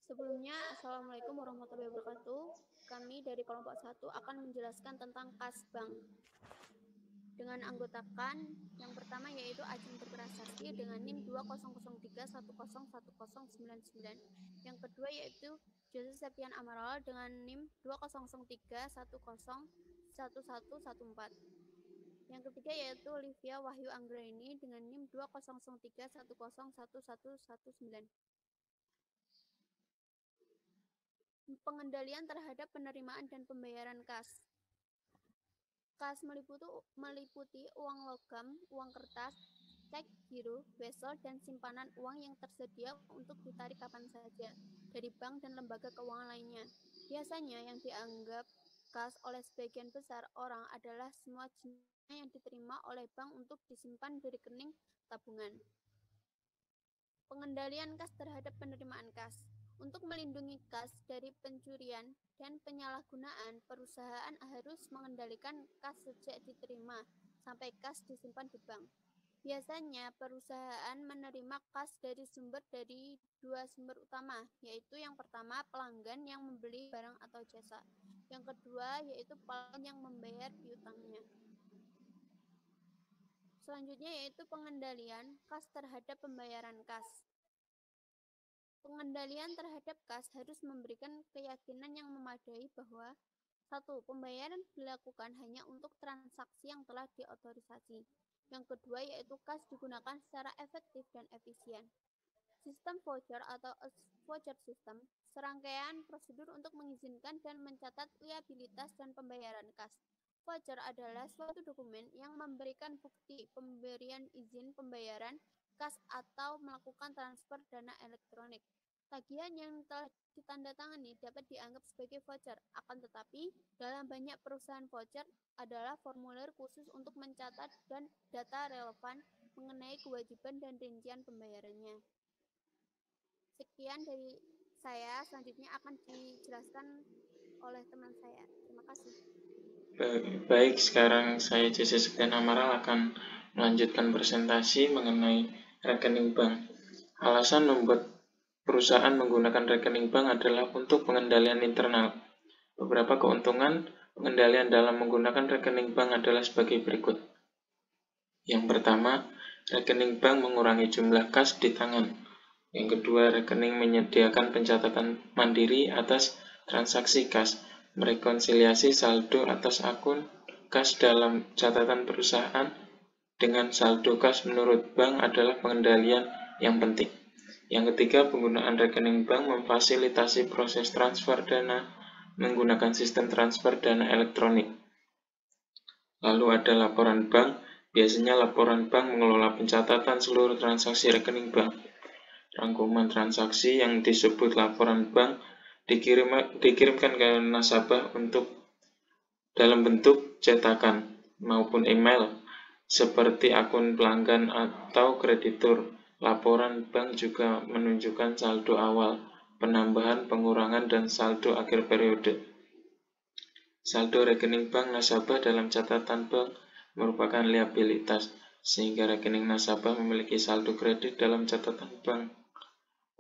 Sebelumnya, Assalamualaikum warahmatullahi wabarakatuh. Kami dari kelompok 1 akan menjelaskan tentang kas bank. Dengan anggotakan yang pertama yaitu Ajeng Berprasasti dengan NIM 200310101099. Yang kedua yaitu Jose Septian Amaral dengan NIM 2003101114. Yang ketiga yaitu Olivia Wahyu Anggraini dengan NIM 200310111119. Pengendalian terhadap penerimaan dan pembayaran kas. Kas meliputi uang logam, uang kertas, cek giro, wesel, dan simpanan uang yang tersedia untuk ditarik kapan saja dari bank dan lembaga keuangan lainnya. Biasanya yang dianggap kas oleh sebagian besar orang adalah semua jenis yang diterima oleh bank untuk disimpan di rekening tabungan. Pengendalian kas terhadap penerimaan kas. Untuk melindungi kas dari pencurian dan penyalahgunaan, perusahaan harus mengendalikan kas sejak diterima sampai kas disimpan di bank. Biasanya perusahaan menerima kas dari dua sumber utama, yaitu yang pertama pelanggan yang membeli barang atau jasa. Yang kedua yaitu pelanggan yang membayar piutangnya. Selanjutnya yaitu pengendalian kas terhadap pembayaran kas. Pengendalian terhadap kas harus memberikan keyakinan yang memadai bahwa 1. Pembayaran dilakukan hanya untuk transaksi yang telah diotorisasi. Yang kedua yaitu kas digunakan secara efektif dan efisien. Sistem voucher atau voucher system, serangkaian prosedur untuk mengizinkan dan mencatat liabilitas dan pembayaran kas. Voucher adalah suatu dokumen yang memberikan bukti pemberian izin pembayaran kas atau melakukan transfer dana elektronik. Tagihan yang telah ditandatangani dapat dianggap sebagai voucher, akan tetapi dalam banyak perusahaan voucher adalah formulir khusus untuk mencatat dan data relevan mengenai kewajiban dan rincian pembayarannya. Sekian dari saya, selanjutnya akan dijelaskan oleh teman saya. Terima kasih. Baik, sekarang saya Jose Septian Amaral akan melanjutkan presentasi mengenai rekening bank. Alasan membuat perusahaan menggunakan rekening bank adalah untuk pengendalian internal. Beberapa keuntungan pengendalian dalam menggunakan rekening bank adalah sebagai berikut. Yang pertama, rekening bank mengurangi jumlah kas di tangan. Yang kedua, rekening menyediakan pencatatan mandiri atas transaksi kas, merekonsiliasi saldo atas akun kas dalam catatan perusahaan dengan saldo kas menurut bank adalah pengendalian yang penting. Yang ketiga, penggunaan rekening bank memfasilitasi proses transfer dana menggunakan sistem transfer dana elektronik. Lalu ada laporan bank. Biasanya laporan bank mengelola pencatatan seluruh transaksi rekening bank. Rangkuman transaksi yang disebut laporan bank dikirimkan ke nasabah untuk dalam bentuk cetakan maupun email seperti akun pelanggan atau kreditur. Laporan bank juga menunjukkan saldo awal, penambahan, pengurangan, dan saldo akhir periode. Saldo rekening bank nasabah dalam catatan bank merupakan liabilitas, sehingga rekening nasabah memiliki saldo kredit dalam catatan bank.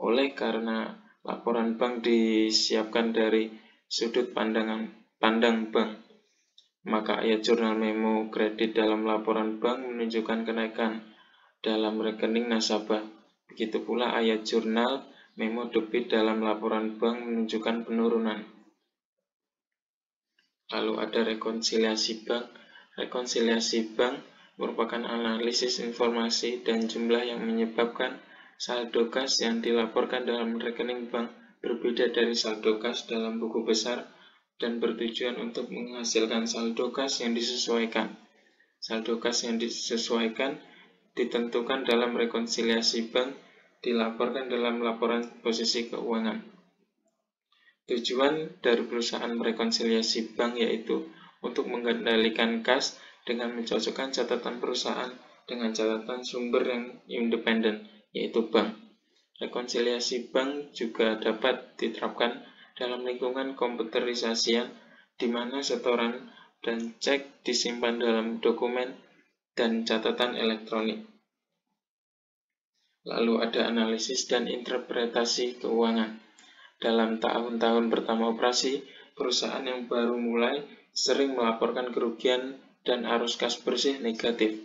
Oleh karena laporan bank disiapkan dari sudut pandang bank, maka ayat jurnal memo kredit dalam laporan bank menunjukkan kenaikan dalam rekening nasabah. Begitu pula ayat jurnal memo debit dalam laporan bank menunjukkan penurunan. Lalu ada rekonsiliasi bank. Rekonsiliasi bank merupakan analisis informasi dan jumlah yang menyebabkan saldo kas yang dilaporkan dalam rekening bank berbeda dari saldo kas dalam buku besar dan bertujuan untuk menghasilkan saldo kas yang disesuaikan. Saldo kas yang disesuaikan ditentukan dalam rekonsiliasi bank, dilaporkan dalam laporan posisi keuangan. Tujuan dari perusahaan merekonsiliasi bank yaitu untuk mengendalikan kas dengan mencocokkan catatan perusahaan dengan catatan sumber yang independen, yaitu bank. Rekonsiliasi bank juga dapat diterapkan dalam lingkungan komputerisasian di mana setoran dan cek disimpan dalam dokumen dan catatan elektronik. Lalu ada analisis dan interpretasi keuangan. Dalam tahun-tahun pertama operasi, perusahaan yang baru mulai sering melaporkan kerugian dan arus kas bersih negatif.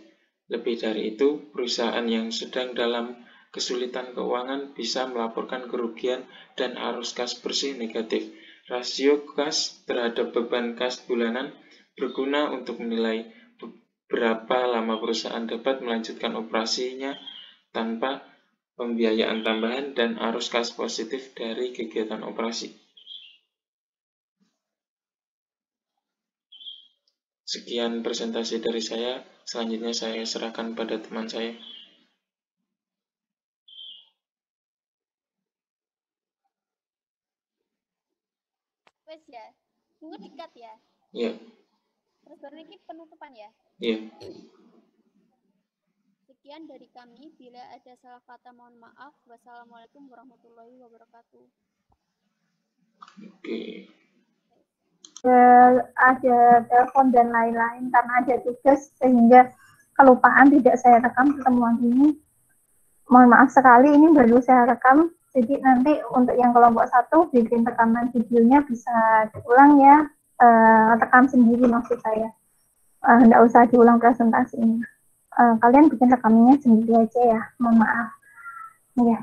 Lebih dari itu, perusahaan yang sedang dalam kesulitan keuangan bisa melaporkan kerugian dan arus kas bersih negatif. Rasio kas terhadap beban kas bulanan berguna untuk menilai berapa lama perusahaan dapat melanjutkan operasinya tanpa pembiayaan tambahan dan arus kas positif dari kegiatan operasi. Sekian presentasi dari saya, selanjutnya saya serahkan pada teman saya. Wes ya, tunggu dikat ya. Iya. Terus baru ini penutupan ya. Iya. Sekian dari kami. Bila ada salah kata mohon maaf. Wassalamualaikum warahmatullahi wabarakatuh. Oke. Ada telepon dan lain-lain karena ada tugas sehingga kelupaan tidak saya rekam pertemuan ini. Mohon maaf sekali, ini baru saya rekam. Jadi nanti untuk yang kelompok 1 bikin rekaman videonya bisa diulang ya, rekam sendiri maksud saya. Nggak usah diulang presentasinya. Kalian bikin rekamannya sendiri aja ya, mohon maaf. Ya,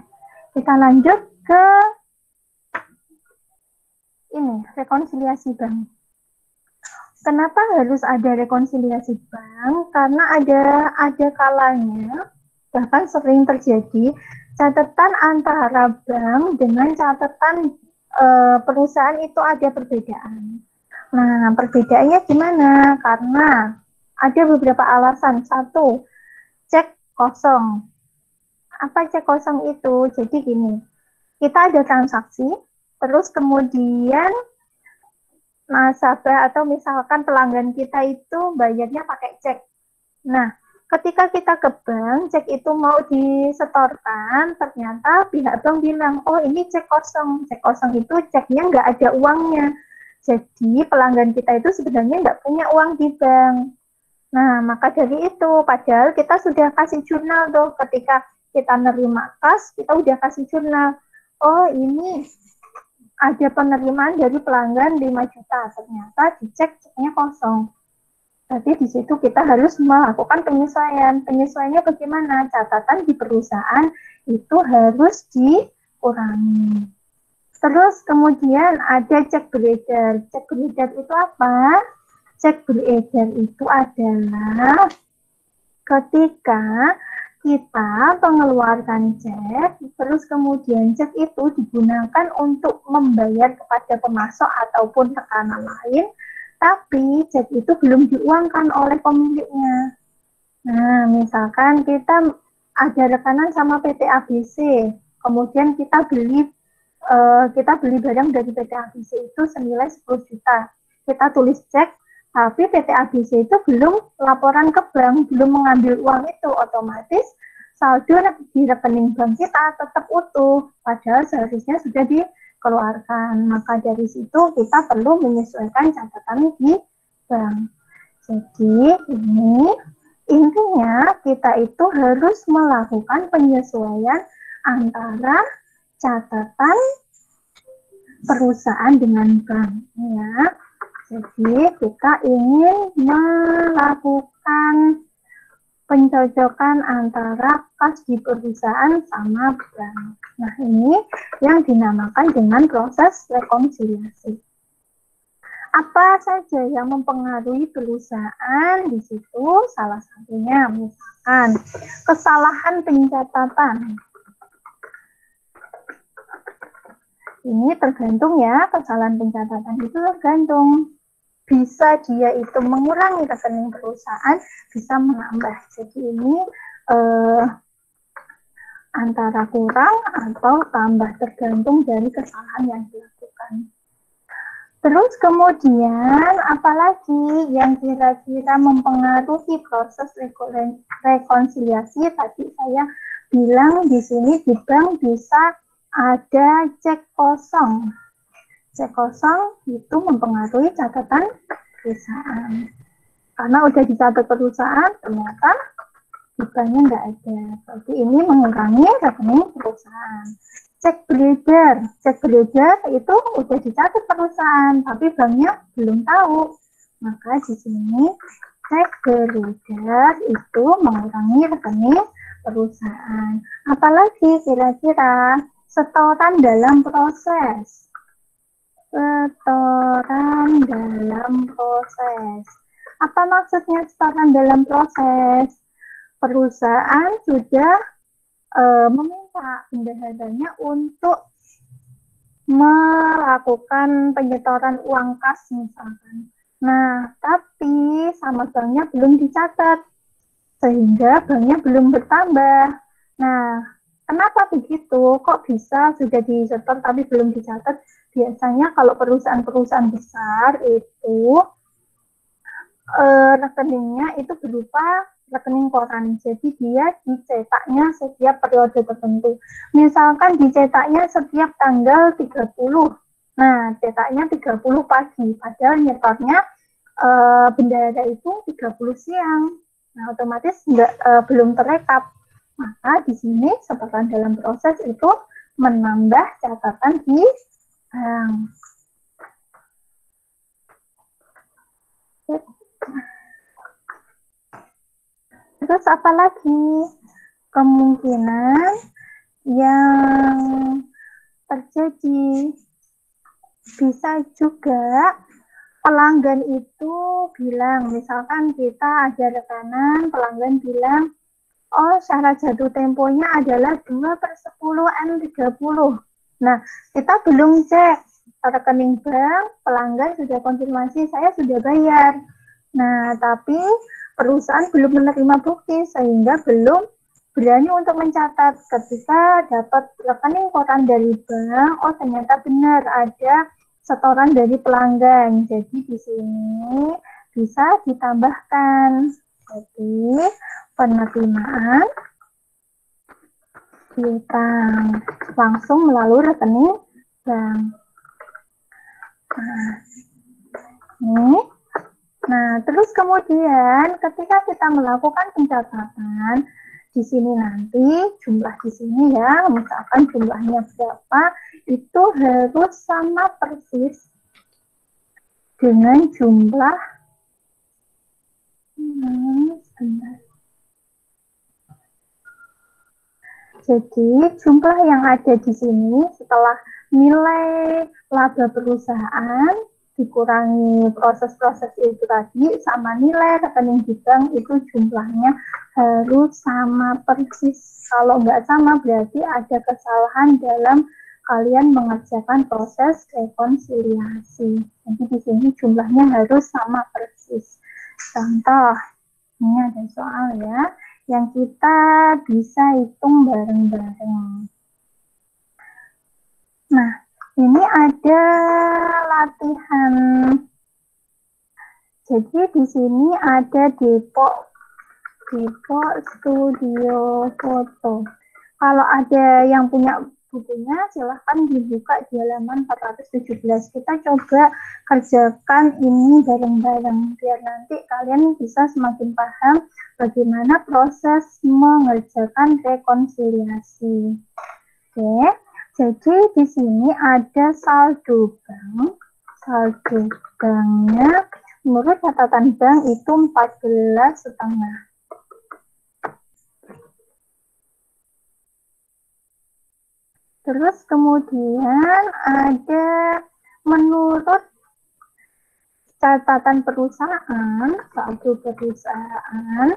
kita lanjut ke ini, rekonsiliasi bank. Kenapa harus ada rekonsiliasi bank? Karena ada kalanya, bahkan sering terjadi, catatan antara bank dengan catatan perusahaan itu ada perbedaan. Nah, perbedaannya gimana? Karena ada beberapa alasan. 1, cek kosong. Apa cek kosong itu? Jadi gini, kita ada transaksi, terus kemudian nasabah atau misalkan pelanggan kita itu bayarnya pakai cek. Nah, ketika kita ke bank, cek itu mau disetorkan, ternyata pihak bank bilang, oh ini cek kosong. Cek kosong itu ceknya nggak ada uangnya. Jadi pelanggan kita itu sebenarnya nggak punya uang di bank. Nah, maka dari itu, padahal kita sudah kasih jurnal tuh, ketika kita nerima kas, kita udah kasih jurnal. Oh ini ada penerimaan dari pelanggan 5 juta, ternyata dicek ceknya kosong. Berarti di situ kita harus melakukan penyesuaian. Penyesuaiannya bagaimana? Catatan di perusahaan itu harus dikurangi. Terus kemudian ada cek beredar. Cek beredar itu apa? Cek beredar itu adalah ketika kita mengeluarkan cek, terus kemudian cek itu digunakan untuk membayar kepada pemasok ataupun tekanan lain, tapi cek itu belum diuangkan oleh pemiliknya. Nah, misalkan kita ada rekanan sama PT ABC, kemudian kita beli barang dari PT ABC itu senilai 10 juta. Kita tulis cek, tapi PT ABC itu belum laporan ke bank, belum mengambil uang itu, otomatis saldo di rekening bank kita tetap utuh, padahal seharusnya sudah dikeluarkan. Maka dari situ kita perlu menyesuaikan catatan di bank. Jadi ini intinya kita itu harus melakukan penyesuaian antara catatan perusahaan dengan bank, ya. Jadi kita ingin melakukan pencocokan antara kas di perusahaan sama bank. Nah, ini yang dinamakan dengan proses rekonsiliasi. Apa saja yang mempengaruhi perusahaan di situ? Salah satunya misalkan kesalahan pencatatan. Ini tergantung ya, kesalahan pencatatan itu tergantung. Bisa dia itu mengurangi rekening perusahaan, bisa menambah. Jadi ini antara kurang atau tambah, tergantung dari kesalahan yang dilakukan. Terus kemudian apalagi yang kira-kira mempengaruhi proses rekonsiliasi? Tadi saya bilang di sini di bank bisa ada cek kosong. Cek kosong itu mempengaruhi catatan perusahaan. Karena udah dicatat perusahaan, ternyata di banknya nggak ada. Jadi ini mengurangi rekening perusahaan. cek beredar. Cek beredar itu udah dicatat perusahaan, tapi banknya belum tahu. Maka di sini cek beredar itu mengurangi rekening perusahaan. Apalagi kira-kira setoran dalam proses. Setoran dalam proses. Apa maksudnya setoran dalam proses? Perusahaan sudah meminta bendaharanya untuk melakukan penyetoran uang kas misalkan. Nah, tapi sama banknya belum dicatat, sehingga banknya belum bertambah. Nah, kenapa begitu? Kok bisa sudah disetor tapi belum dicatat? Biasanya kalau perusahaan-perusahaan besar itu rekeningnya itu berupa rekening koran. Jadi dia dicetaknya setiap periode tertentu. Misalkan dicetaknya setiap tanggal 30. Nah, cetaknya 30 pagi. Padahal nyetornya bendahara itu 30 siang. Nah, otomatis belum terekap. Maka di sini setoran dalam proses itu menambah catatan di bank. Terus apa lagi? Kemungkinan yang terjadi bisa juga pelanggan itu bilang, misalkan kita ada rekanan, pelanggan bilang, oh syarat jatuh temponya adalah 2/10 N30. Nah, kita belum cek rekening bank, pelanggan sudah konfirmasi, saya sudah bayar. Nah, tapi perusahaan belum menerima bukti, sehingga belum berani untuk mencatat. Ketika dapat rekening koran dari bank, oh ternyata benar ada setoran dari pelanggan. Jadi di sini bisa ditambahkan. Jadi penerimaan piutang langsung melalui rekening bank. Nah, terus kemudian ketika kita melakukan pencatatan, di sini nanti jumlah di sini ya, misalkan jumlahnya berapa, itu harus sama persis dengan jumlah Jadi jumlah yang ada di sini setelah nilai laba perusahaan dikurangi proses-proses itu tadi sama nilai rekening di bank itu jumlahnya harus sama persis. Kalau nggak sama berarti ada kesalahan dalam kalian mengerjakan proses rekonsiliasi. Jadi di sini jumlahnya harus sama persis. Contoh, ini ada soal ya, yang kita bisa hitung bareng-bareng. Nah, ini ada latihan. Jadi di sini ada Depok Studio Foto. Kalau ada yang punya bukunya, silahkan dibuka di halaman 417. Kita coba kerjakan ini bareng-bareng, biar nanti kalian bisa semakin paham bagaimana proses mengerjakan rekonsiliasi. Oke, jadi di sini ada saldo bank. Saldo banknya menurut catatan bank itu 14,5. Terus kemudian ada menurut catatan perusahaan, saldo perusahaan,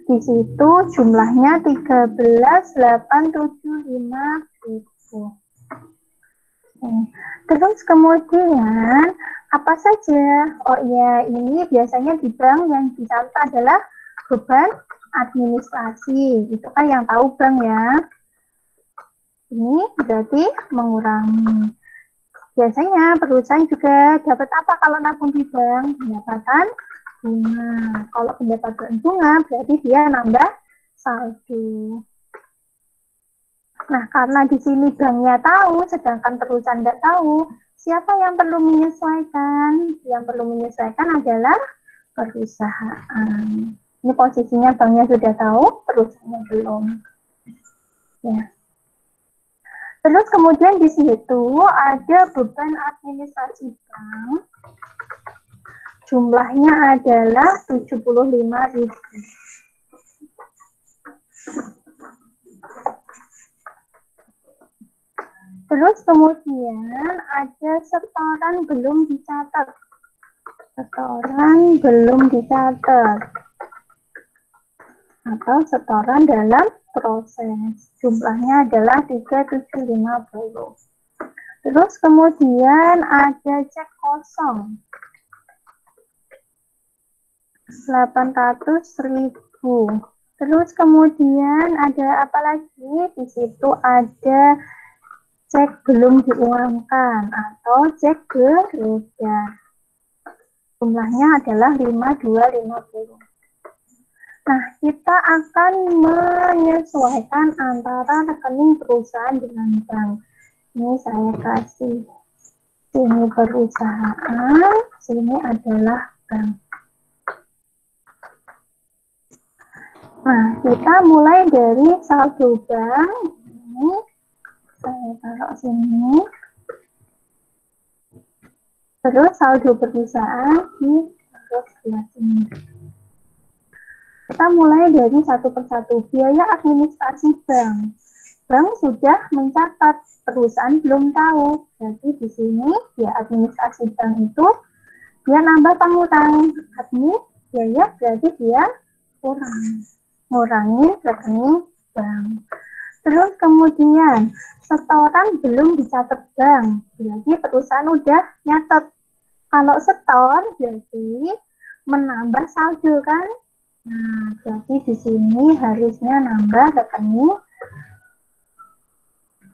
di situ jumlahnya 13.875.000. Terus kemudian apa saja? Oh iya, ini biasanya di bank yang dicatat adalah beban administrasi. Itu kan yang tahu bank ya. Ini berarti mengurangi. Biasanya perusahaan juga dapat apa kalau nabung di bank? Pendapatan bunga. Kalau pendapatan bunga berarti dia nambah saldo. Nah, karena di sini banknya tahu, sedangkan perusahaan tidak tahu, siapa yang perlu menyesuaikan? Yang perlu menyesuaikan adalah perusahaan. Ini posisinya banknya sudah tahu, perusahaannya belum. Ya. Terus kemudian di situ ada beban administrasi bank. Jumlahnya adalah 75.000. Terus kemudian ada setoran belum dicatat. Setoran belum dicatat. Atau setoran dalam proses. Jumlahnya adalah 3.750. Terus kemudian ada cek kosong. 800.000. Terus kemudian ada apa lagi? Di situ ada cek belum diuangkan atau cek beredar. Jumlahnya adalah 5.250. Nah, kita akan menyesuaikan antara rekening perusahaan dengan bank. Ini saya kasih. Sini perusahaan, sini adalah bank. Nah, kita mulai dari saldo bank. Ini saya taruh sini. Terus saldo perusahaan ditaruh sebelah sini. Kita mulai dari satu persatu. Biaya administrasi bank. Bank sudah mencatat, perusahaan belum tahu. Jadi di sini biaya administrasi bank itu dia nambah pengurang. Admin biaya berarti dia ngurangin rekening bank. Terus kemudian setoran belum dicatat bank. Berarti perusahaan udah nyatet. Kalau setor berarti menambah saldo kan? Nah, jadi di sini harusnya nambah rekening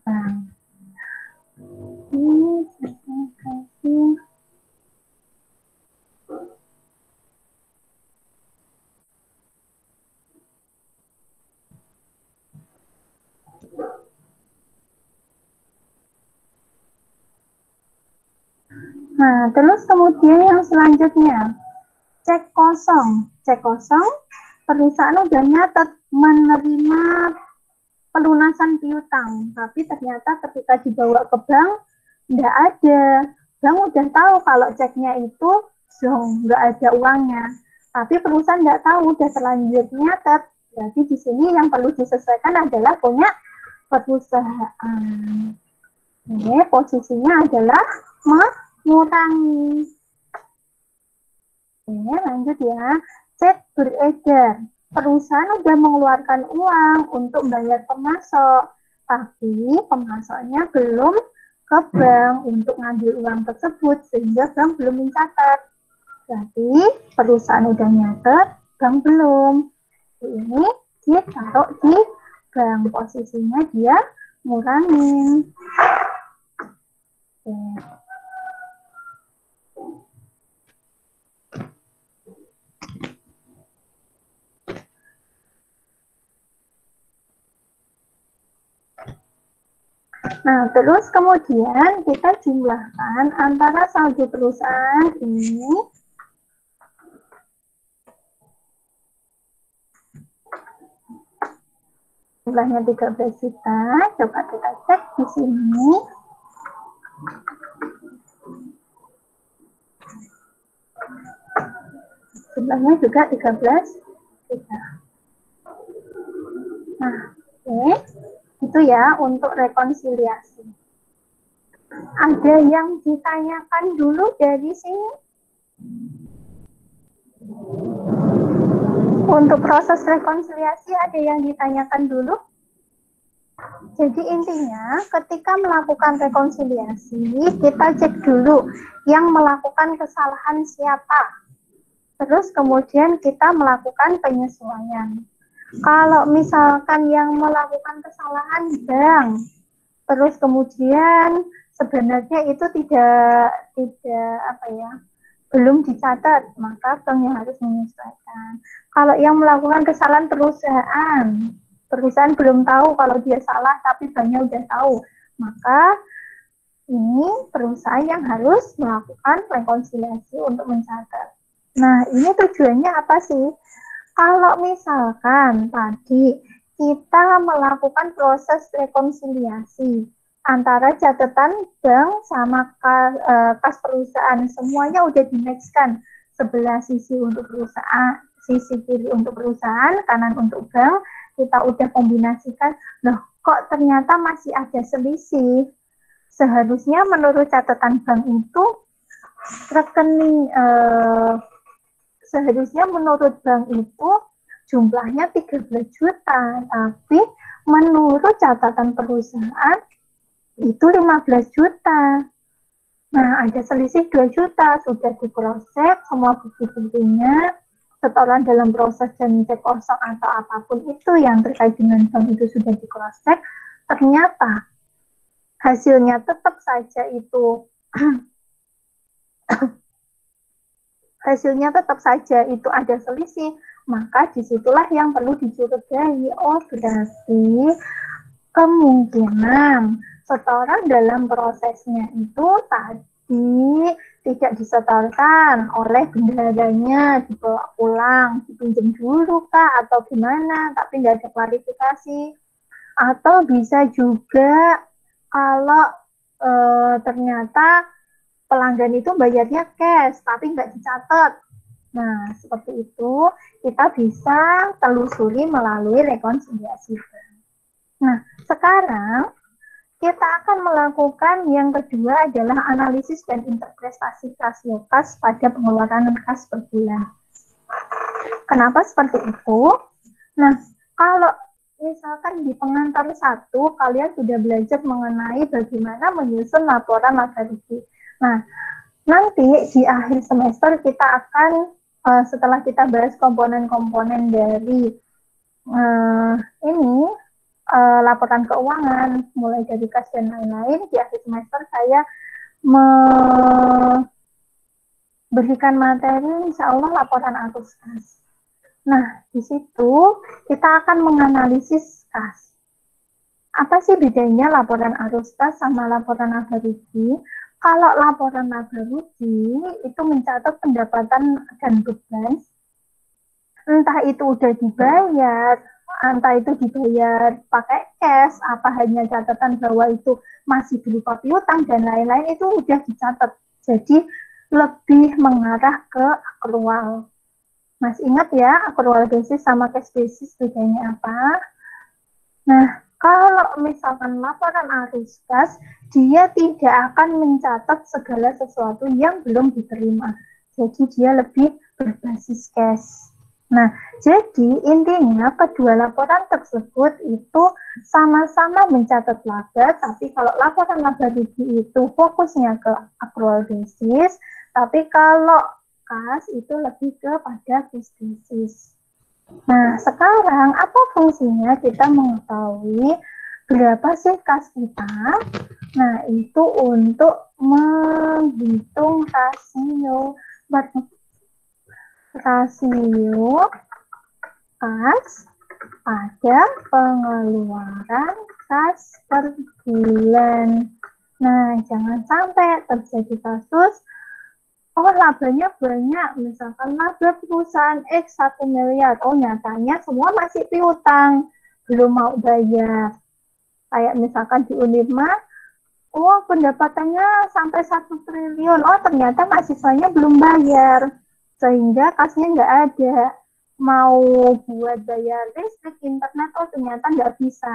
bank. Ini saya kasih. Nah, terus kemudian yang selanjutnya, cek kosong. Cek kosong, perusahaan udah nyatet menerima pelunasan piutang, tapi ternyata ketika dibawa ke bank, nggak ada. Bank udah tahu kalau ceknya itu nggak ada uangnya, tapi perusahaan nggak tahu, udah terlanjur nyatet. Jadi di sini yang perlu disesuaikan adalah punya perusahaan. Oke, posisinya adalah mengurangi. Oke, lanjut ya. Cek beredar. Perusahaan sudah mengeluarkan uang untuk bayar pemasok, tapi pemasoknya belum ke bank untuk ngambil uang tersebut, sehingga bank belum mencatat. Jadi, perusahaan udah nyatet, bank belum. Ini ditaruh di bank. Posisinya dia ngurangin. Oke. Nah, terus kemudian kita jumlahkan antara saldo perusahaan ini jumlahnya 13 juta. Coba kita cek di sini. Jumlahnya juga 13 juta. Nah, oke. Itu ya untuk rekonsiliasi. Ada yang ditanyakan dulu dari sini? Untuk proses rekonsiliasi ada yang ditanyakan dulu? Jadi intinya ketika melakukan rekonsiliasi, kita cek dulu yang melakukan kesalahan siapa. Terus kemudian kita melakukan penyesuaian. Kalau misalkan yang melakukan kesalahan bank, terus kemudian sebenarnya itu tidak belum dicatat, maka bank yang harus menyesuaikan. Kalau yang melakukan kesalahan perusahaan belum tahu kalau dia salah, tapi banknya udah tahu, maka ini perusahaan yang harus melakukan rekonsiliasi untuk mencatat. Nah, ini tujuannya apa sih? Kalau misalkan tadi kita melakukan proses rekonsiliasi, antara catatan bank sama kas perusahaan, semuanya udah di-match-kan. Sebelah sisi untuk perusahaan, sisi kiri untuk perusahaan, kanan untuk bank, kita udah kombinasikan. Loh, kok ternyata masih ada selisih? Seharusnya menurut catatan bank itu rekening seharusnya menurut bank itu jumlahnya 13 juta, tapi menurut catatan perusahaan itu 15 juta. Nah, ada selisih 2 juta, sudah di cross-check semua bukti-buktinya, setoran dalam proses dan cek kosong atau apapun itu yang terkait dengan bank itu sudah di cross-check, ternyata hasilnya tetap saja itu ada selisih, maka disitulah yang perlu dicurigai. Oh, berarti kemungkinan setoran dalam prosesnya itu tadi tidak disetorkan oleh bendaharanya, dibawa pulang, dipinjam dulu kah, atau gimana, tapi nggak ada klarifikasi. Atau bisa juga kalau ternyata pelanggan itu bayarnya cash, tapi nggak dicatat. Nah, seperti itu kita bisa telusuri melalui rekonsiliasi. Nah, sekarang kita akan melakukan yang kedua adalah analisis dan interpretasi rasio kas pada pengeluaran kas per bulan. Kenapa seperti itu? Nah, kalau misalkan di pengantar 1, kalian sudah belajar mengenai bagaimana menyusun laporan laba rugi. Nah, nanti di akhir semester kita akan, setelah kita bahas komponen-komponen dari laporan keuangan, mulai dari kas dan lain-lain, di akhir semester saya memberikan materi insya Allah laporan arus kas. Nah, di situ kita akan menganalisis kas. Apa sih bedanya laporan arus kas sama laporan laba rugi? Kalau laporan laba rugi itu mencatat pendapatan dan beban, entah itu udah dibayar, entah itu dibayar pakai cash, apa hanya catatan bahwa itu masih berupa piutang dan lain-lain, itu udah dicatat. Jadi lebih mengarah ke akrual. Mas ingat ya, akrual basis sama cash basis bedanya apa? Nah, kalau misalkan laporan arus kas, dia tidak akan mencatat segala sesuatu yang belum diterima. Jadi dia lebih berbasis cash. Nah, jadi intinya kedua laporan tersebut itu sama-sama mencatat laba, tapi kalau laporan laba rugi itu fokusnya ke accrual basis, tapi kalau kas itu lebih kepada cash basis. Nah, sekarang apa fungsinya kita mengetahui berapa sih kas kita? Nah, itu untuk menghitung rasio kas pada pengeluaran kas per bulan. Nah, jangan sampai terjadi kasus, oh labanya banyak, misalkan laba perusahaan X 1 miliar, oh nyatanya semua masih piutang, belum mau bayar. Kayak misalkan di Unirma, oh pendapatannya sampai 1 triliun, oh ternyata mahasiswanya belum bayar. Sehingga kasnya nggak ada, mau buat bayar listrik, internet, oh ternyata nggak bisa,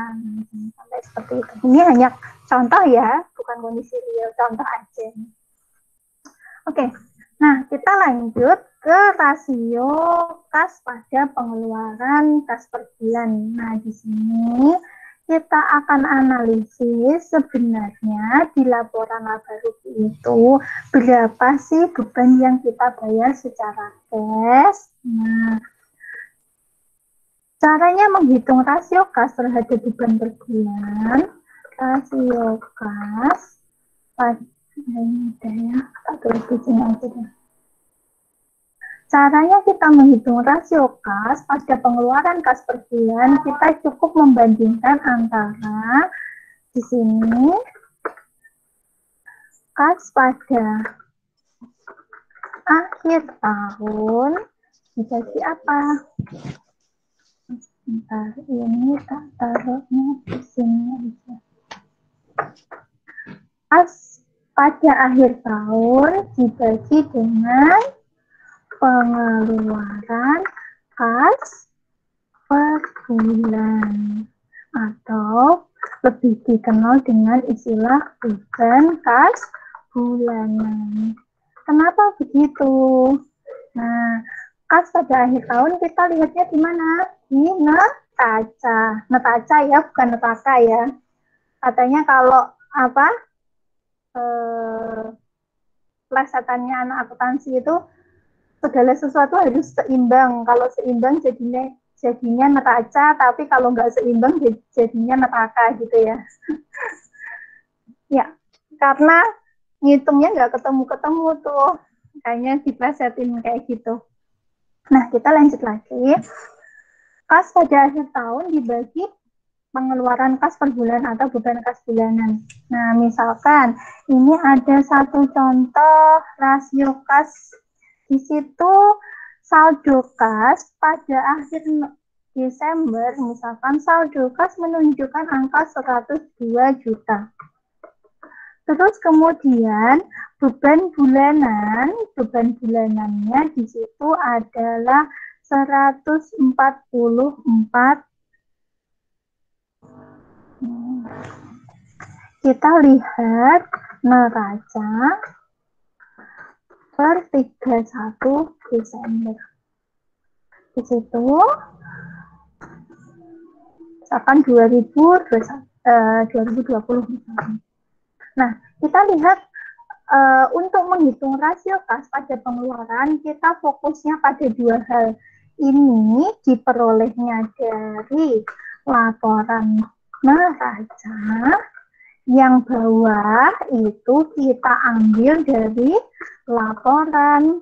sampai seperti itu. Ini hanya contoh ya, bukan kondisi real, contoh aja. Oke, nah kita lanjut ke rasio kas pada pengeluaran kas per bulan. Nah di sini kita akan analisis sebenarnya di laporan laba rugi itu berapa sih beban yang kita bayar secara cash. Nah, caranya menghitung rasio kas terhadap beban per bulan, rasio kas pada Caranya kita menghitung rasio kas pada pengeluaran kas per bulan, kita cukup membandingkan antara di sini kas pada akhir tahun dikasih apa? Bentar, ini tak taruhnya di sini aja. Kas pada akhir tahun dibagi dengan pengeluaran kas per bulan atau lebih dikenal dengan istilah beban kas bulanan. Kenapa begitu? Nah, kas pada akhir tahun kita lihatnya di mana? Di neraca. Neraca ya, bukan neraca ya. Katanya kalau apa? Plesetannya anak akuntansi itu segala sesuatu harus seimbang. Kalau seimbang jadinya neraca, tapi kalau nggak seimbang jadinya neraka gitu ya. Ya, karena ngitungnya nggak ketemu-ketemu tuh. Kayaknya diplesetin kayak gitu. Nah, kita lanjut lagi. Kas pada akhir tahun dibagi pengeluaran kas per bulan atau beban kas bulanan. Nah, misalkan ini ada satu contoh rasio kas. Di situ saldo kas pada akhir Desember, misalkan saldo kas menunjukkan angka 102 juta. Terus kemudian beban bulanannya di situ adalah 144. Kita lihat neraca per 31 Desember. Di situ misalkan 2020 misalkan. Nah, kita lihat untuk menghitung rasio kas pada pengeluaran, kita fokusnya pada dua hal. Ini diperolehnya dari laporan neraca, yang bawah itu kita ambil dari laporan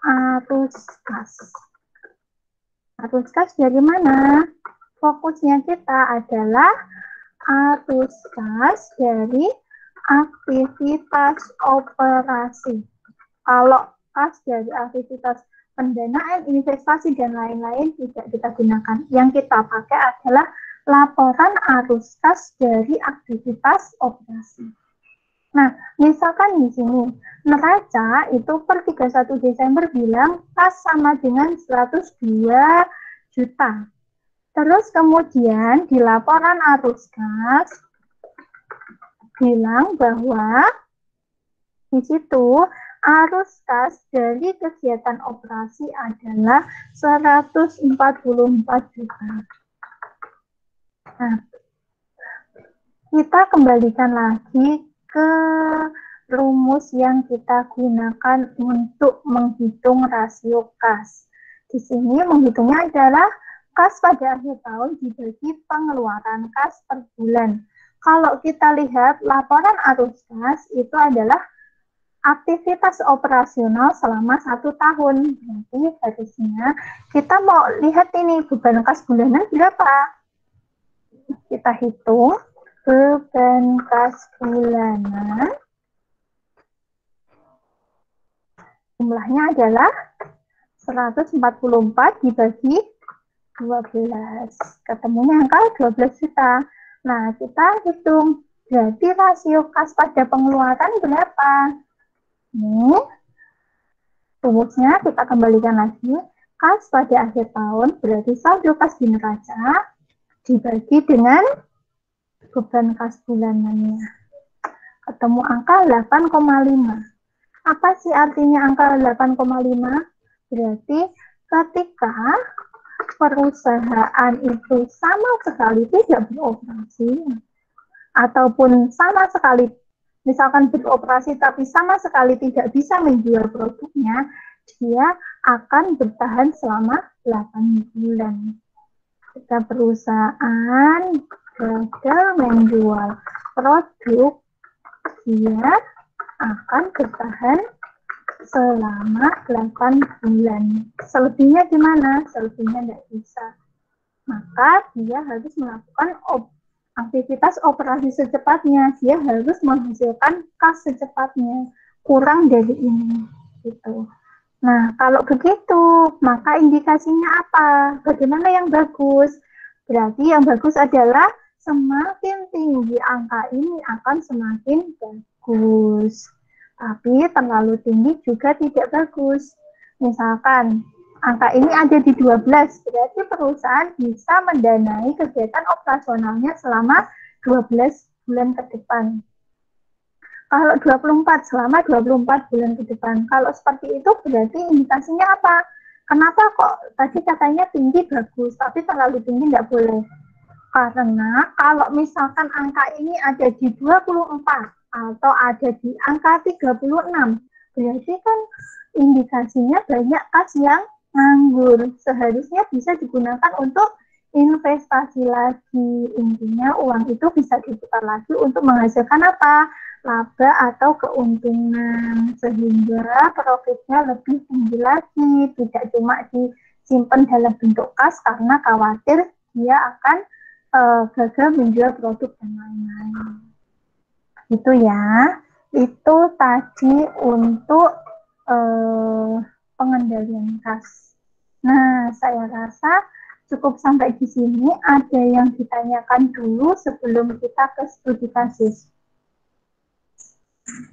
arus kas. Arus kas dari mana? Fokusnya kita adalah arus kas dari aktivitas operasi. Kalau kas dari aktivitas pendanaan, investasi, dan lain-lain tidak kita gunakan. Yang kita pakai adalah laporan arus kas dari aktivitas operasi. Nah, misalkan di sini, neraca itu per 31 Desember bilang kas sama dengan 102 juta. Terus kemudian di laporan arus kas bilang bahwa di situ arus kas dari kegiatan operasi adalah 144 juta. Nah, kita kembalikan lagi ke rumus yang kita gunakan untuk menghitung rasio kas. Di sini menghitungnya adalah kas pada akhir tahun dibagi pengeluaran kas per bulan. Kalau kita lihat laporan arus kas itu adalah aktivitas operasional selama 1 tahun. Jadi harusnya kita mau lihat ini beban kas bulanan berapa. Kita hitung beban kas bulanan. Jumlahnya adalah 144 dibagi 12. Ketemunya angka 12 juta. Nah, kita hitung. Berarti rasio kas pada pengeluaran berapa? Ini rumusnya kita kembalikan lagi. Kas pada akhir tahun berarti saldo kas di neraca dibagi dengan beban kas bulanannya. Ketemu angka 8,5. Apa sih artinya angka 8,5? Berarti ketika perusahaan itu sama sekali tidak beroperasi, ataupun sama sekali misalkan beroperasi tapi sama sekali tidak bisa menjual produknya, dia akan bertahan selama 8 bulan. Jika perusahaan gagal menjual produk, dia akan bertahan selama 8 bulan. Selebihnya gimana? Selebihnya tidak bisa. Maka dia harus melakukan aktivitas operasi secepatnya. Dia harus menghasilkan kas secepatnya. Kurang dari ini. Gitu. Nah, kalau begitu, maka indikasinya apa? Bagaimana yang bagus? Berarti yang bagus adalah semakin tinggi angka ini akan semakin bagus. Tapi terlalu tinggi juga tidak bagus. Misalkan angka ini ada di 12, berarti perusahaan bisa mendanai kegiatan operasionalnya selama 12 bulan ke depan. Kalau 24, selama 24 bulan ke depan. Kalau seperti itu berarti indikasinya apa? Kenapa kok tadi katanya tinggi bagus, tapi terlalu tinggi tidak boleh? Karena kalau misalkan angka ini ada di 24 atau ada di angka 36, berarti kan indikasinya banyak kas yang nganggur. Seharusnya bisa digunakan untuk investasi lagi. Intinya uang itu bisa diputar lagi untuk menghasilkan apa? Laba atau keuntungan, sehingga profitnya lebih tinggi lagi, tidak cuma disimpan dalam bentuk kas karena khawatir dia akan gagal menjual produk dan lain-lain. Itu ya, itu tadi untuk pengendalian kas. Nah, saya rasa cukup sampai di sini. Ada yang ditanyakan dulu sebelum kita ke studi kasus.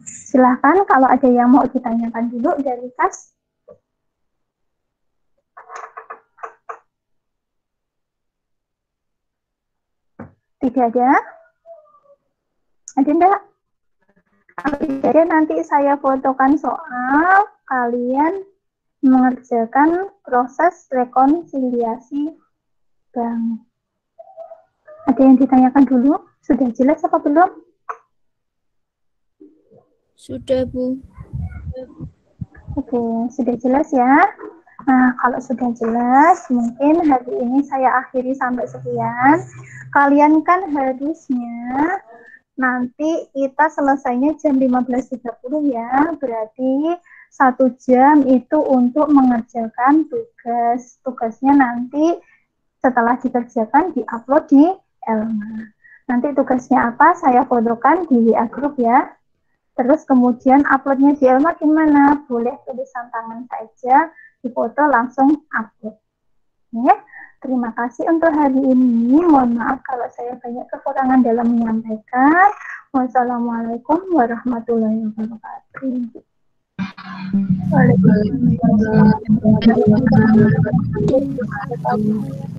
Silahkan kalau ada yang mau ditanyakan dulu dari kas. Tidak ada? Ada enggak? Kalau tidak ada, nanti saya fotokan soal, kalian mengerjakan proses rekonsiliasi bank. Ada yang ditanyakan dulu? Sudah jelas apa belum? Sudah, Bu. Oke, sudah jelas ya. Nah, kalau sudah jelas, mungkin hari ini saya akhiri sampai sekian. Kalian kan harusnya nanti kita selesainya jam 15.30 ya. Berarti 1 jam itu untuk mengerjakan tugas. Tugasnya nanti setelah dikerjakan diupload di Elma. Nanti tugasnya apa? Saya fotokan di WA group ya. Terus kemudian uploadnya di Elma gimana? Boleh tulisan tangan saja, difoto langsung upload. Ya, terima kasih untuk hari ini. Mohon maaf kalau saya banyak kekurangan dalam menyampaikan. Wassalamualaikum warahmatullahi wabarakatuh. Waalaikumsalam warahmatullahi wabarakatuh.